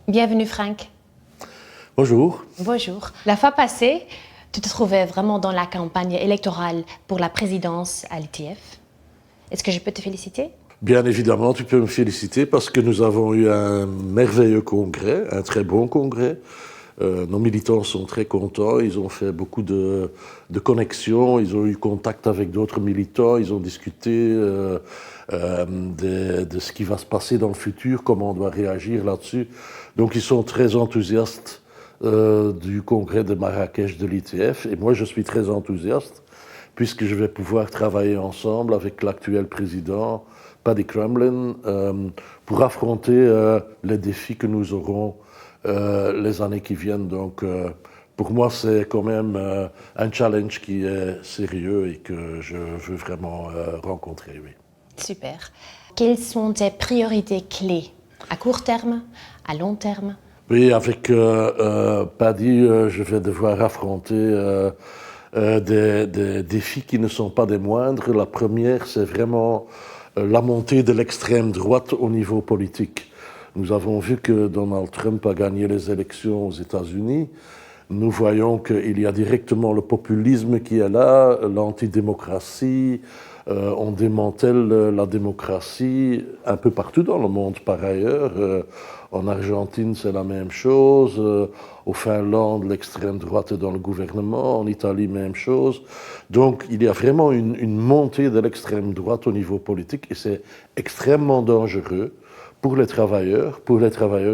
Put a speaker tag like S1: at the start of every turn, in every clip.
S1: Bienvenue Franck.
S2: Bonjour.
S1: Bonjour. La fois passée, tu te trouvais vraiment dans la campagne électorale pour la présidence à l'ITF. Est-ce que je peux te féliciter?
S2: Bien évidemment, tu peux me féliciter parce que nous avons eu un merveilleux congrès, un très bon congrès. Nos militants sont très contents, ils ont fait beaucoup de connexions, ils ont eu contact avec d'autres militants, ils ont discuté de ce qui va se passer dans le futur, comment on doit réagir là-dessus. Donc ils sont très enthousiastes du congrès de Marrakech de l'ITF et moi je suis très enthousiaste puisque je vais pouvoir travailler ensemble avec l'actuel président, Paddy Crumlin, pour affronter les défis que nous aurons les années qui viennent. Donc, pour moi, c'est quand même un challenge qui est sérieux et que je veux vraiment rencontrer. Oui.
S1: Super. Quelles sont tes priorités clés à court terme, à long terme?
S2: Oui, avec Paddy, je vais devoir affronter des défis qui ne sont pas des moindres. La première, c'est vraiment la montée de l'extrême droite au niveau politique. Nous avons vu que Donald Trump a gagné les élections aux États-Unis. Nous voyons qu'il y a directement le populisme qui est là, l'antidémocratie. On démantèle la démocratie un peu partout dans le monde par ailleurs. En Argentine, c'est la même chose. Au Finlande, l'extrême droite est dans le gouvernement. En Italie, même chose. Donc, il y a vraiment une montée de l'extrême droite au niveau politique et c'est extrêmement dangereux pour les travailleurs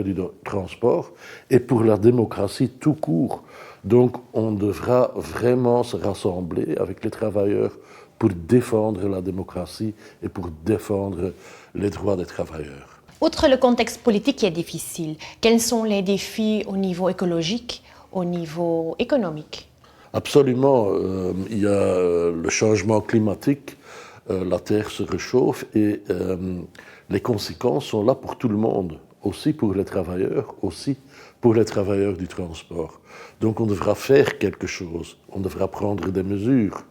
S2: du transport et pour la démocratie tout court. Donc, on devra vraiment se rassembler avec les travailleurs pour défendre la démocratie et pour défendre les droits des travailleurs.
S1: Outre le contexte politique qui est difficile, quels sont les défis au niveau écologique, au niveau économique?
S2: Absolument. Il y a le changement climatique, la Terre se réchauffe et les conséquences sont là pour tout le monde, aussi pour les travailleurs, aussi pour les travailleurs du transport. Donc on devra faire quelque chose, on devra prendre des mesures.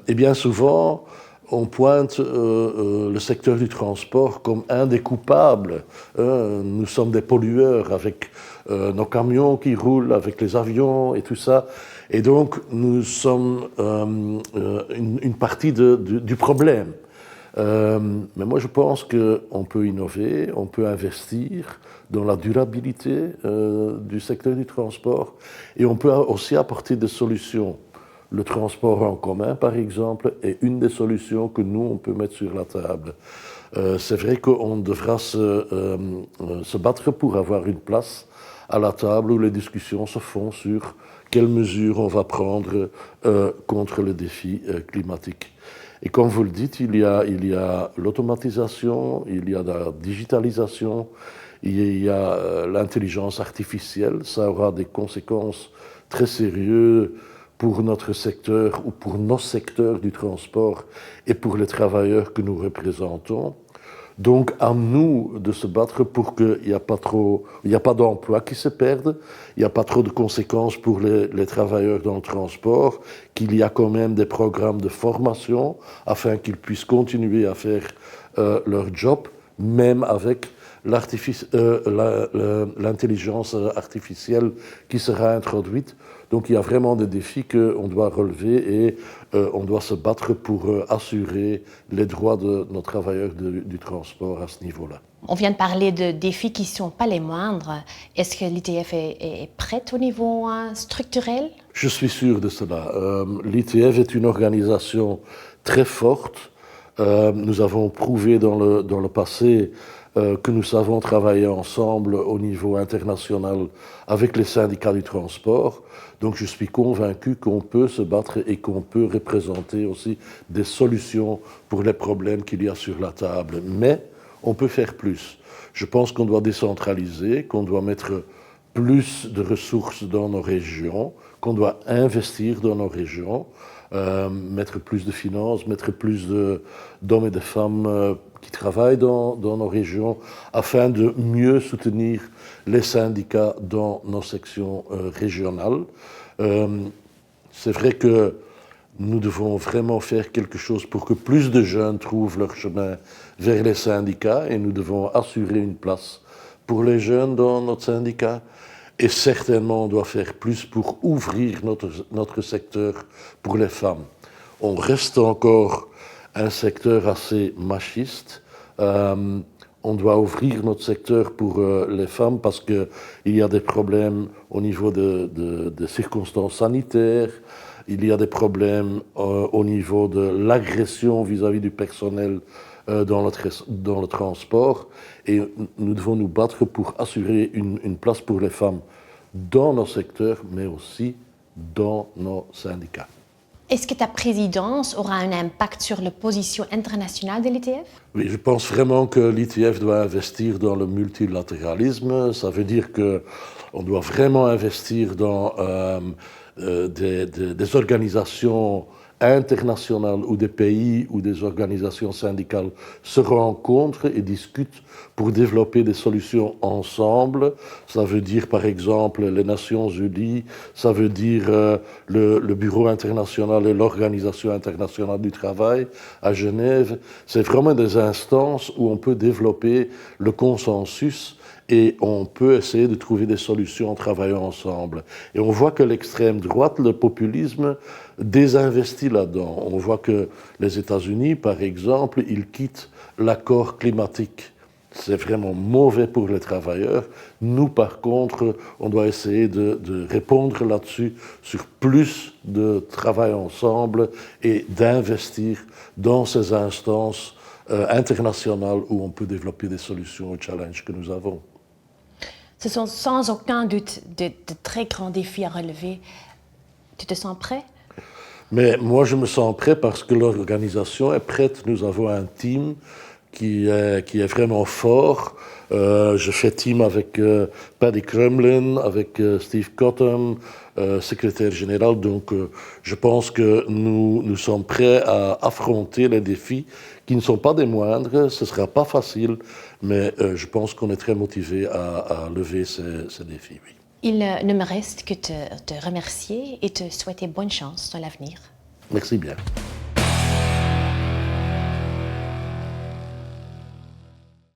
S2: Et bien souvent, on pointe le secteur du transport comme un des coupables. Nous sommes des pollueurs avec nos camions qui roulent, avec les avions et tout ça. Et donc, nous sommes une partie du problème. Mais moi, je pense qu'on peut innover, on peut investir dans la durabilité du secteur du transport et on peut aussi apporter des solutions. Le transport en commun, par exemple, est une des solutions que nous, on peut mettre sur la table. C'est vrai qu'on devra se battre pour avoir une place à la table où les discussions se font sur quelles mesures on va prendre contre le défi climatique. Et comme vous le dites, il y a l'automatisation, il y a la digitalisation, il y a l'intelligence artificielle. Ça aura des conséquences très sérieuses pour notre secteur ou pour nos secteurs du transport et pour les travailleurs que nous représentons. Donc à nous de se battre pour qu'il n'y a pas d'emplois qui se perdent, il n'y a pas trop de conséquences pour les travailleurs dans le transport, qu'il y a quand même des programmes de formation afin qu'ils puissent continuer à faire leur job, même avec l'intelligence artificielle qui sera introduite. Donc il y a vraiment des défis qu'on doit relever et on doit se battre pour assurer les droits de nos travailleurs du transport à ce niveau-là.
S1: On vient de parler de défis qui ne sont pas les moindres. Est-ce que l'ITF est prête au niveau structurel?
S2: Je suis sûr de cela. L'ITF est une organisation très forte. Nous avons prouvé dans le passé que nous savons travailler ensemble au niveau international avec les syndicats du transport. Donc je suis convaincu qu'on peut se battre et qu'on peut représenter aussi des solutions pour les problèmes qu'il y a sur la table. Mais on peut faire plus. Je pense qu'on doit décentraliser, qu'on doit mettre plus de ressources dans nos régions, qu'on doit investir dans nos régions, mettre plus de finances, mettre plus d'hommes et de femmes qui travaillent dans nos régions afin de mieux soutenir les syndicats dans nos sections régionales. C'est vrai que nous devons vraiment faire quelque chose pour que plus de jeunes trouvent leur chemin vers les syndicats et nous devons assurer une place pour les jeunes dans notre syndicat. Et certainement, on doit faire plus pour ouvrir notre secteur pour les femmes. On reste encore un secteur assez machiste. On doit ouvrir notre secteur pour les femmes parce qu'il y a des problèmes au niveau des circonstances sanitaires, il y a des problèmes au niveau de l'agression vis-à-vis du personnel dans le transport. Et nous devons nous battre pour assurer une place pour les femmes dans nos secteurs, mais aussi dans nos syndicats.
S1: Est-ce que ta présidence aura un impact sur la position internationale de l'ITF?
S2: Oui, je pense vraiment que l'ITF doit investir dans le multilatéralisme. Ça veut dire qu'on doit vraiment investir dans des organisations internationales où des pays ou des organisations syndicales se rencontrent et discutent pour développer des solutions ensemble. Ça veut dire par exemple les Nations Unies, ça veut dire le Bureau international et l'Organisation internationale du travail à Genève. C'est vraiment des instances où on peut développer le consensus et on peut essayer de trouver des solutions en travaillant ensemble. Et on voit que l'extrême droite, le populisme, désinvestit là-dedans. On voit que les États-Unis, par exemple, ils quittent l'accord climatique. C'est vraiment mauvais pour les travailleurs. Nous, par contre, on doit essayer de répondre là-dessus, sur plus de travail ensemble et d'investir dans ces instances internationales où on peut développer des solutions aux challenges que nous avons.
S1: Ce sont sans aucun doute de très grands défis à relever. Tu te sens prêt?
S2: Mais moi, je me sens prêt parce que l'organisation est prête. Nous avons un team qui est vraiment fort. Je fais team avec Paddy Kremlin, avec Steve Cotton, secrétaire général. Donc, je pense que nous sommes prêts à affronter les défis qui ne sont pas des moindres. Ce ne sera pas facile, mais je pense qu'on est très motivés à lever ces défis. Oui.
S1: Il ne me reste que te remercier et te souhaiter bonne chance dans l'avenir.
S2: Merci bien.